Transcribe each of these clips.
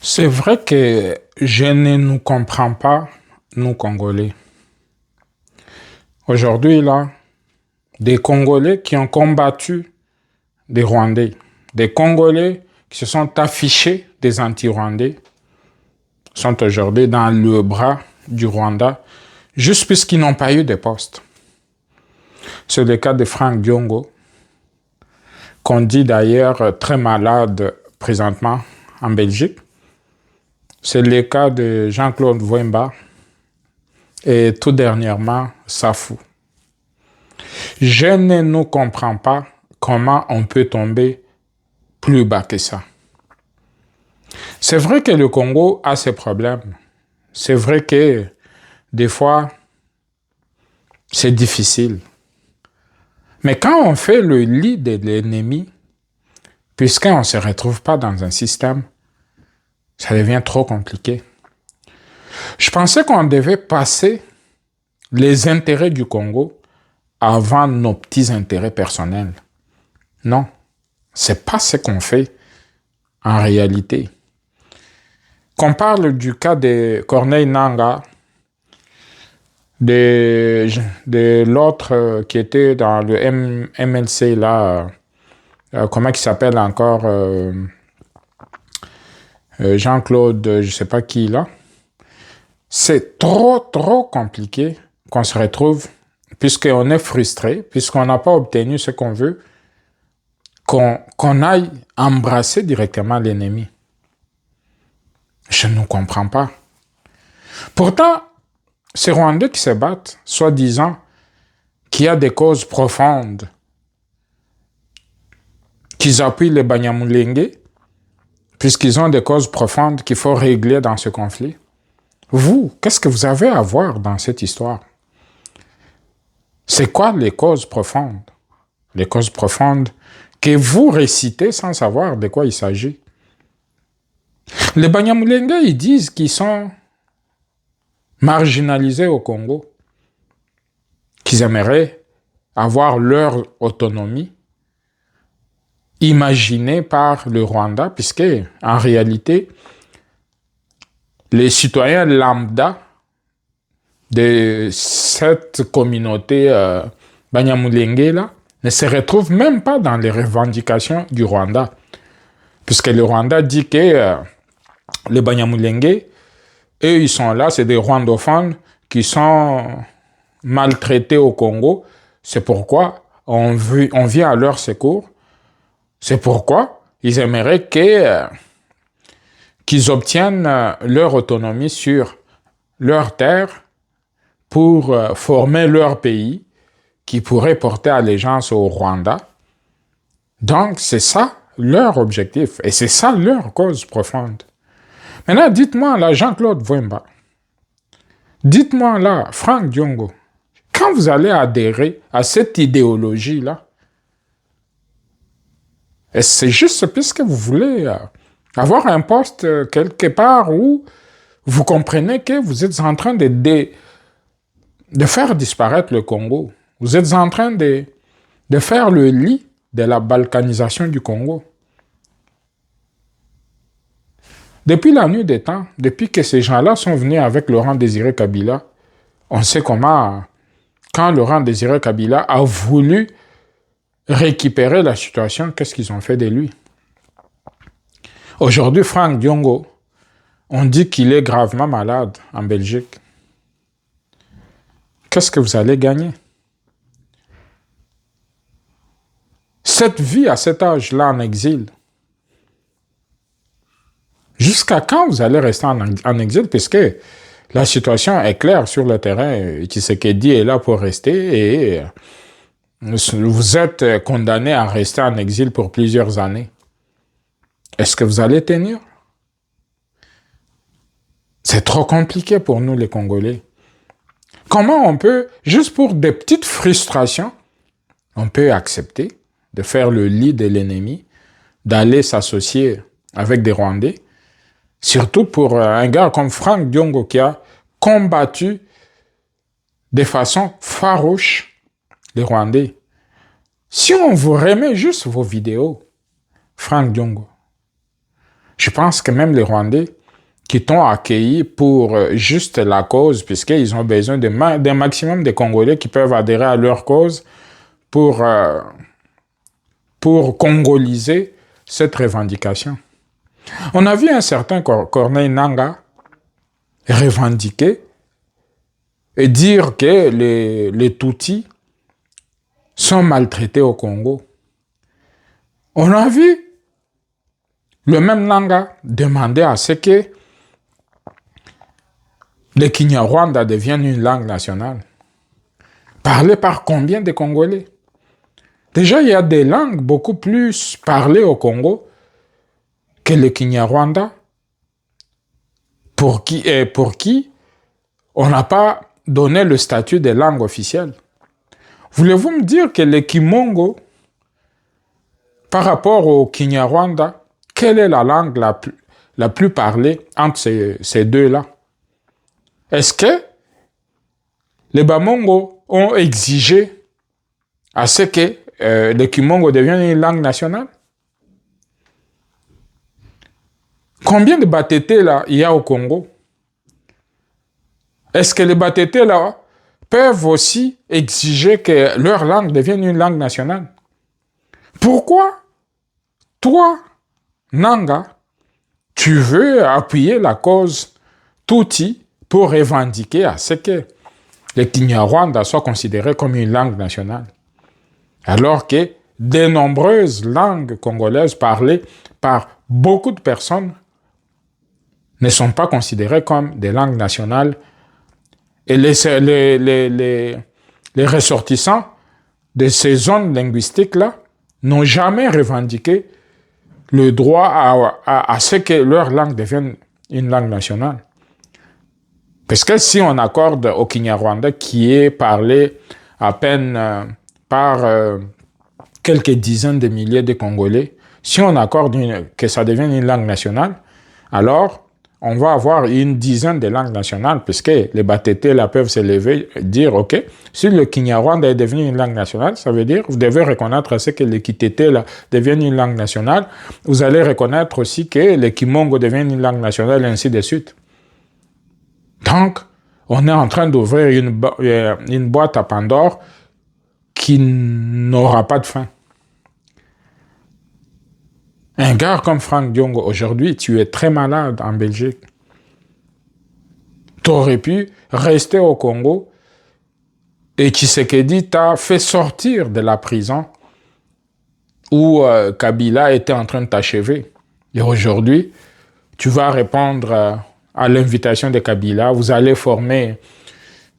C'est vrai que je ne nous comprends pas, nous Congolais. Aujourd'hui, là, des Congolais qui ont combattu des Rwandais, des Congolais qui se sont affichés des anti-Rwandais, sont aujourd'hui dans le bras du Rwanda, juste puisqu'ils n'ont pas eu de poste. C'est le cas de Franck Diongo, qu'on dit d'ailleurs très malade présentement en Belgique. C'est le cas de Jean-Claude Wemba et tout dernièrement Safou. Je ne nous comprends pas comment on peut tomber plus bas que ça. C'est vrai que le Congo a ses problèmes. C'est vrai que des fois, c'est difficile. Mais quand on fait le lit de l'ennemi, puisqu'on ne se retrouve pas dans un système, ça devient trop compliqué. Je pensais qu'on devait passer les intérêts du Congo avant nos petits intérêts personnels. Non, c'est pas ce qu'on fait en réalité. Qu'on parle du cas de Corneille Nangaa, de l'autre qui était dans le MLC là, comment il s'appelle encore, Jean-Claude, je sais pas qui là. C'est trop compliqué qu'on se retrouve, puisqu'on est frustré, puisqu'on n'a pas obtenu ce qu'on veut, qu'on aille embrasser directement l'ennemi. Je ne comprends pas. Pourtant, ces Rwandais qui se battent, soi-disant qu'il y a des causes profondes, qu'ils appuient les Banyamulenge, puisqu'ils ont des causes profondes qu'il faut régler dans ce conflit. Vous, qu'est-ce que vous avez à voir dans cette histoire? C'est quoi les causes profondes? Les causes profondes que vous récitez sans savoir de quoi il s'agit. Les Banyamulenge, ils disent qu'ils sont marginalisés au Congo, qu'ils aimeraient avoir leur autonomie imaginée par le Rwanda, puisque en réalité, les citoyens lambda de cette communauté Banyamulenge là ne se retrouvent même pas dans les revendications du Rwanda, puisque le Rwanda dit que les Banyamulenge, eux, ils sont là, c'est des rwandophones qui sont maltraités au Congo. C'est pourquoi on vient à leur secours. C'est pourquoi ils aimeraient qu'ils obtiennent leur autonomie sur leur terre pour former leur pays qui pourrait porter allégeance au Rwanda. Donc, c'est ça leur objectif et c'est ça leur cause profonde. Maintenant, dites-moi là, Jean-Claude Wemba, dites-moi là, Franck Diongo, quand vous allez adhérer à cette idéologie-là, c'est juste puisque vous voulez avoir un poste quelque part où vous comprenez que vous êtes en train de faire disparaître le Congo. Vous êtes en train de faire le lit de la balkanisation du Congo. Depuis la nuit des temps, depuis que ces gens-là sont venus avec Laurent Désiré Kabila, on sait comment, quand Laurent Désiré Kabila a voulu récupérer la situation, qu'est-ce qu'ils ont fait de lui? Aujourd'hui, Franck Diongo, on dit qu'il est gravement malade en Belgique. Qu'est-ce que vous allez gagner? Cette vie à cet âge-là en exil, jusqu'à quand vous allez rester en exil? Puisque la situation est claire sur le terrain. Tshisekedi est là pour rester et vous êtes condamné à rester en exil pour plusieurs années. Est-ce que vous allez tenir? C'est trop compliqué pour nous les Congolais. Comment on peut, juste pour des petites frustrations, on peut accepter de faire le lit de l'ennemi, d'aller s'associer avec des Rwandais, surtout pour un gars comme Franck Diongo qui a combattu de façon farouche les Rwandais. Si on vous remet juste vos vidéos, Franck Diongo, Je pense que même les Rwandais qui t'ont accueilli pour juste la cause, puisqu'ils ont besoin d'un maximum de Congolais qui peuvent adhérer à leur cause pour congoliser cette revendication. On a vu un certain Corneille Nangaa revendiquer et dire que les Tutsis sont maltraités au Congo. On a vu le même Nangaa demander à ce que le Kinyarwanda devienne une langue nationale. Parlée par combien de Congolais? Déjà, il y a des langues beaucoup plus parlées au Congo que le Kinyarwanda, pour qui on n'a pas donné le statut de langue officielle. Voulez-vous me dire que le Kimongo, par rapport au Kinyarwanda, quelle est la langue la plus parlée entre ces deux-là? Est-ce que les Bamongo ont exigé à ce que le Kimongo devienne une langue nationale? Combien de Batété là il y a au Congo? Est-ce que les Batété là peuvent aussi exiger que leur langue devienne une langue nationale? Pourquoi, toi, Nangaa, tu veux appuyer la cause Tutsi pour revendiquer à ce que le Kinyarwanda soit considéré comme une langue nationale, alors que de nombreuses langues congolaises parlées par beaucoup de personnes ne sont pas considérées comme des langues nationales, et les ressortissants de ces zones linguistiques-là n'ont jamais revendiqué le droit à ce que leur langue devienne une langue nationale. Parce que si on accorde au Kinyarwanda, qui est parlé à peine par quelques dizaines de milliers de Congolais, si on accorde que ça devienne une langue nationale, alors on va avoir une dizaine de langues nationales, puisque les Batété là peuvent se lever et dire, OK, si le Kinyarwanda est devenu une langue nationale, ça veut dire que vous devez reconnaître ce que le Kitété là devienne une langue nationale. Vous allez reconnaître aussi que le Kimongo devienne une langue nationale, et ainsi de suite. Donc, on est en train d'ouvrir une boîte à Pandore qui n'aura pas de fin. Un gars comme Frank Diongo, aujourd'hui, tu es très malade en Belgique. Tu aurais pu rester au Congo et Tshisekedi t'a fait sortir de la prison où Kabila était en train de t'achever. Et aujourd'hui, tu vas répondre à l'invitation de Kabila. Vous allez former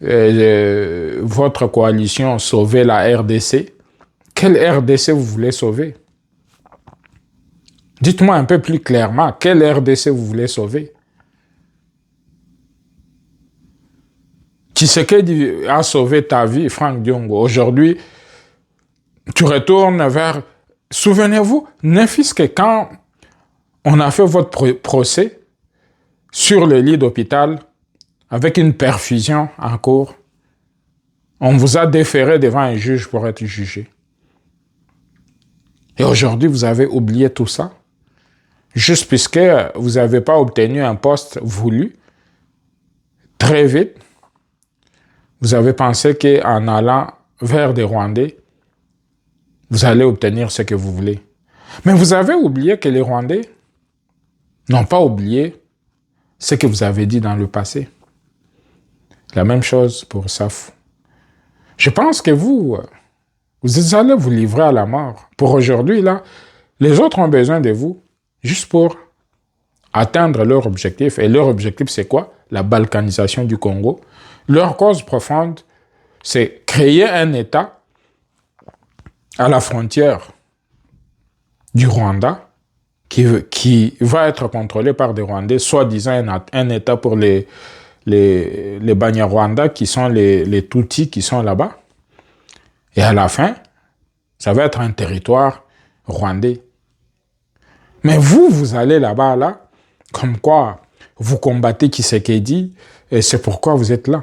votre coalition Sauver la RDC. Quelle RDC vous voulez sauver? Dites-moi un peu plus clairement, quelle RDC vous voulez sauver? Tshisekedi a sauvé ta vie, Frank Diongo. Aujourd'hui, tu retournes vers... Souvenez-vous, ne fût-ce que quand on a fait votre procès sur le lit d'hôpital avec une perfusion en cours, on vous a déféré devant un juge pour être jugé. Et aujourd'hui, vous avez oublié tout ça, juste puisque vous n'avez pas obtenu un poste voulu. Très vite, vous avez pensé qu'en allant vers des Rwandais, vous allez obtenir ce que vous voulez. Mais vous avez oublié que les Rwandais n'ont pas oublié ce que vous avez dit dans le passé. La même chose pour SAF. Je pense que vous allez vous livrer à la mort. Pour aujourd'hui, là, les autres ont besoin de vous juste pour atteindre leur objectif. Et leur objectif, c'est quoi? La balkanisation du Congo. Leur cause profonde, c'est créer un État à la frontière du Rwanda qui va être contrôlé par des Rwandais, soi-disant un État pour les Banyarwanda, qui sont les Tutsis qui sont là-bas. Et à la fin, ça va être un territoire rwandais. Mais vous allez là-bas, là, comme quoi vous combattez Tshisekedi, et c'est pourquoi vous êtes là.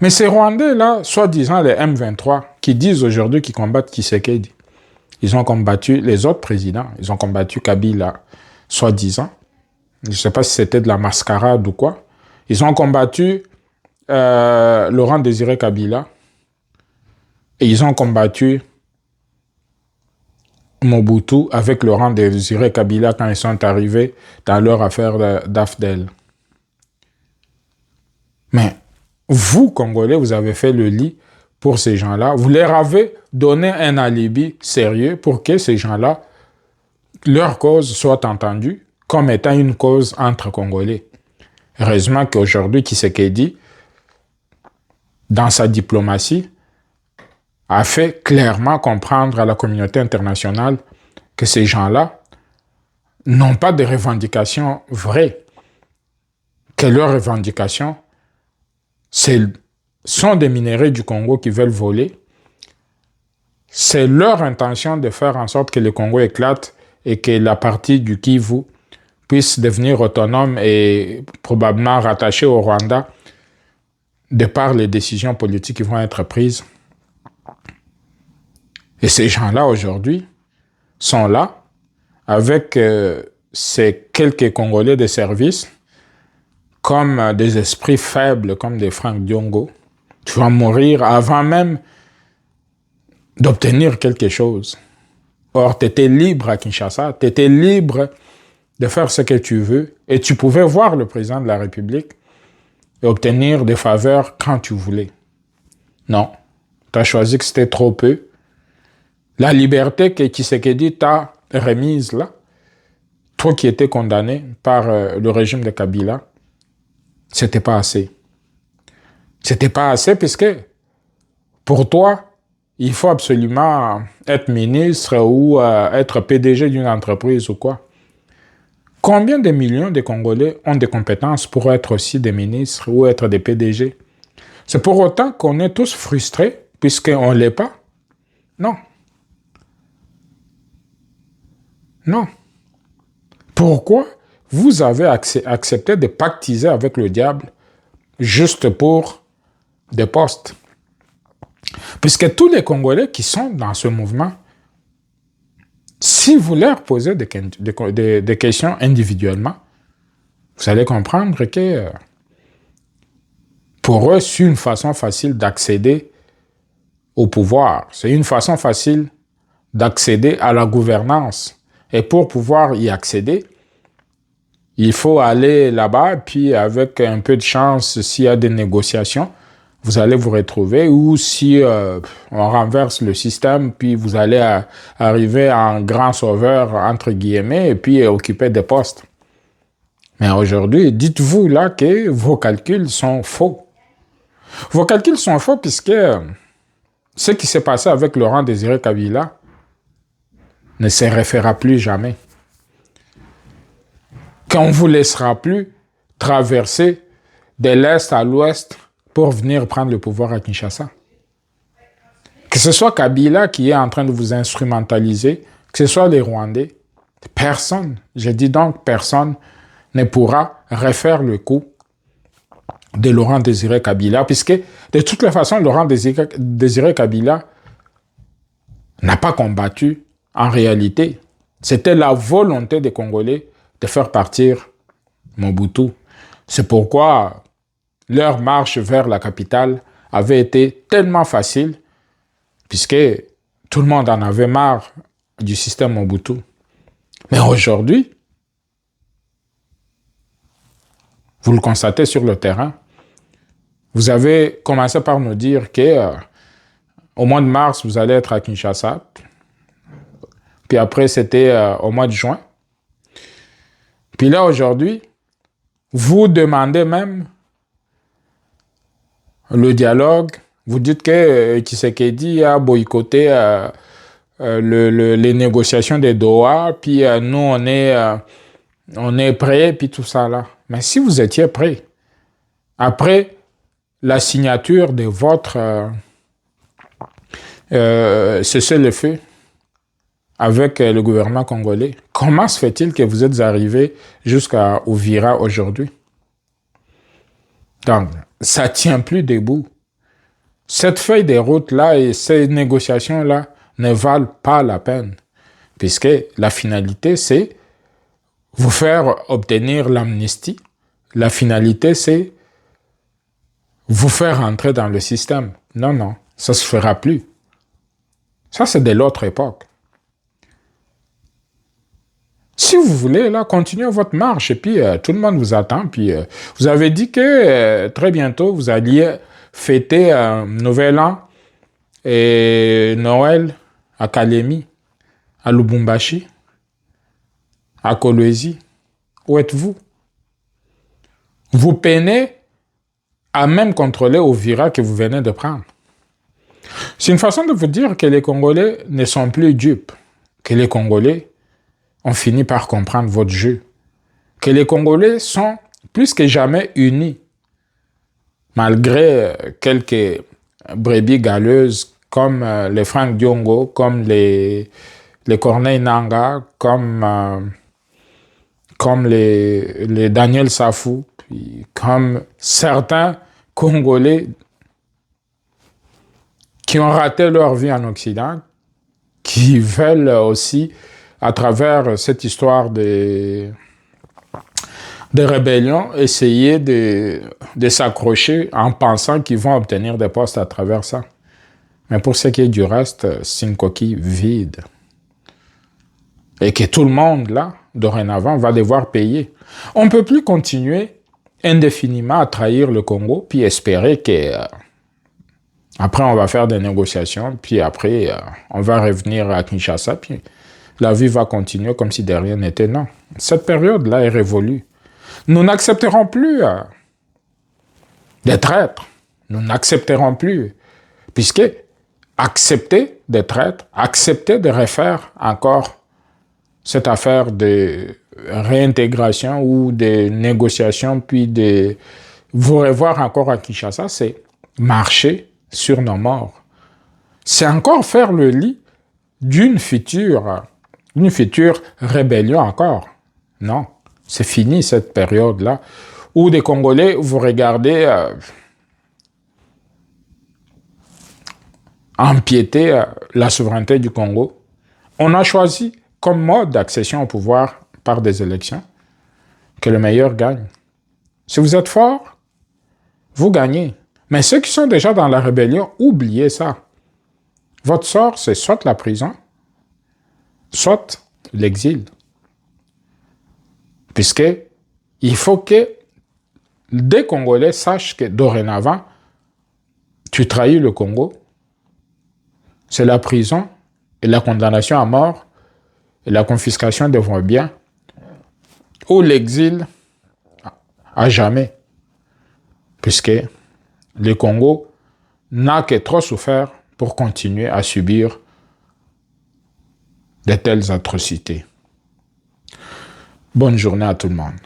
Mais ces Rwandais-là, soi-disant les M23, qui disent aujourd'hui qu'ils combattent Tshisekedi, ils ont combattu les autres présidents, ils ont combattu Kabila, soi-disant. Je ne sais pas si c'était de la mascarade ou quoi. Ils ont combattu Laurent Désiré Kabila et ils ont combattu Mobutu avec Laurent Désiré Kabila quand ils sont arrivés dans leur affaire d'Afdel. Mais vous, Congolais, vous avez fait le lit pour ces gens-là. Vous leur avez donné un alibi sérieux pour que ces gens-là, leur cause soit entendue comme étant une cause entre Congolais. Heureusement qu'aujourd'hui, Tshisekedi, dans sa diplomatie, a fait clairement comprendre à la communauté internationale que ces gens-là n'ont pas de revendications vraies, que leurs revendications sont des minéraux du Congo qui veulent voler. C'est leur intention de faire en sorte que le Congo éclate et que la partie du Kivu puisse devenir autonome et probablement rattachée au Rwanda de par les décisions politiques qui vont être prises. Et ces gens-là, aujourd'hui, sont là avec ces quelques Congolais de service comme des esprits faibles, comme des Franck Diongo. Tu vas mourir avant même d'obtenir quelque chose. Or, tu étais libre à Kinshasa, tu étais libre de faire ce que tu veux et tu pouvais voir le président de la République et obtenir des faveurs quand tu voulais. Non, tu as choisi que c'était trop peu. La liberté que Tshisekedi t'a remise là, toi qui étais condamné par le régime de Kabila, c'était pas assez. C'était pas assez puisque pour toi, il faut absolument être ministre ou être PDG d'une entreprise ou quoi. Combien de millions de Congolais ont des compétences pour être aussi des ministres ou être des PDG? C'est pour autant qu'on est tous frustrés puisqu'on ne l'est pas? Non. Non. Pourquoi vous avez accepté de pactiser avec le diable juste pour des postes? Puisque tous les Congolais qui sont dans ce mouvement, si vous leur posez des questions individuellement, vous allez comprendre que pour eux, c'est une façon facile d'accéder au pouvoir. C'est une façon facile d'accéder à la gouvernance. Et pour pouvoir y accéder, il faut aller là-bas, puis avec un peu de chance, s'il y a des négociations, vous allez vous retrouver, ou si on renverse le système, puis vous allez arriver en grand sauveur, entre guillemets, et puis occuper des postes. Mais aujourd'hui, dites-vous là que vos calculs sont faux. Vos calculs sont faux puisque ce qui s'est passé avec Laurent Désiré Kabila ne se refera plus jamais. Qu'on ne vous laissera plus traverser de l'Est à l'Ouest pour venir prendre le pouvoir à Kinshasa. Que ce soit Kabila qui est en train de vous instrumentaliser, que ce soit les Rwandais, personne, je dis donc personne, ne pourra refaire le coup de Laurent Désiré Kabila, puisque de toutes les façons, Laurent Désiré Kabila n'a pas combattu en réalité. C'était la volonté des Congolais de faire partir Mobutu. C'est pourquoi leur marche vers la capitale avait été tellement facile, puisque tout le monde en avait marre du système Mobutu. Mais aujourd'hui, vous le constatez sur le terrain, vous avez commencé par nous dire que au mois de mars, vous allez être à Kinshasa. Puis après, c'était au mois de juin. Puis là, aujourd'hui, vous demandez même le dialogue. Vous dites que Tshisekedi a boycotté les négociations de Doha. Puis nous, on est prêts, puis tout ça là. Mais si vous étiez prêts, après la signature de votre cessez-le-feu avec le gouvernement congolais, comment se fait-il que vous êtes arrivé jusqu'à Uvira aujourd'hui? Donc, ça ne tient plus debout. Cette feuille de route-là et ces négociations-là ne valent pas la peine, puisque la finalité, c'est vous faire obtenir l'amnistie. La finalité, c'est vous faire entrer dans le système. Non, non, ça ne se fera plus. Ça, c'est de l'autre époque. Si vous voulez, là, continuez votre marche et puis tout le monde vous attend. Puis vous avez dit que très bientôt, vous alliez fêter Nouvel An et Noël à Kalemi, à Lubumbashi, à Kolwezi. Où êtes-vous? Vous peinez à même contrôler Uvira que vous venez de prendre. C'est une façon de vous dire que les Congolais ne sont plus dupes, que les Congolais ont fini par comprendre votre jeu, que les Congolais sont plus que jamais unis, malgré quelques brebis galeuses comme les Frank Diongo, comme les Corneille Nanga, comme les Daniel Safou, puis comme certains Congolais qui ont raté leur vie en Occident, qui veulent aussi, à travers cette histoire de rébellion, essayer de s'accrocher en pensant qu'ils vont obtenir des postes à travers ça. Mais pour ce qui est du reste, c'est une coquille vide. Et que tout le monde, là, dorénavant, va devoir payer. On ne peut plus continuer indéfiniment à trahir le Congo, puis espérer que après on va faire des négociations, puis après on va revenir à Kinshasa, puis la vie va continuer comme si de rien n'était. Non. Cette période-là est révolue. Nous n'accepterons plus des traîtres. Nous n'accepterons plus. Puisque accepter des traîtres, accepter de refaire encore cette affaire de réintégration ou de négociation, puis de vous revoir encore à Kinshasa, c'est marcher sur nos morts. C'est encore faire le lit d'une future rébellion encore. Non, c'est fini cette période-là où des Congolais, vous regardez empiéter la souveraineté du Congo. On a choisi comme mode d'accession au pouvoir par des élections que le meilleur gagne. Si vous êtes fort, vous gagnez. Mais ceux qui sont déjà dans la rébellion, oubliez ça. Votre sort, c'est soit la prison, soit l'exil. Puisque il faut que des Congolais sachent que dorénavant, tu trahis le Congo, c'est la prison et la condamnation à mort et la confiscation de vos biens ou l'exil à jamais. Puisque le Congo n'a que trop souffert pour continuer à subir de telles atrocités. Bonne journée à tout le monde.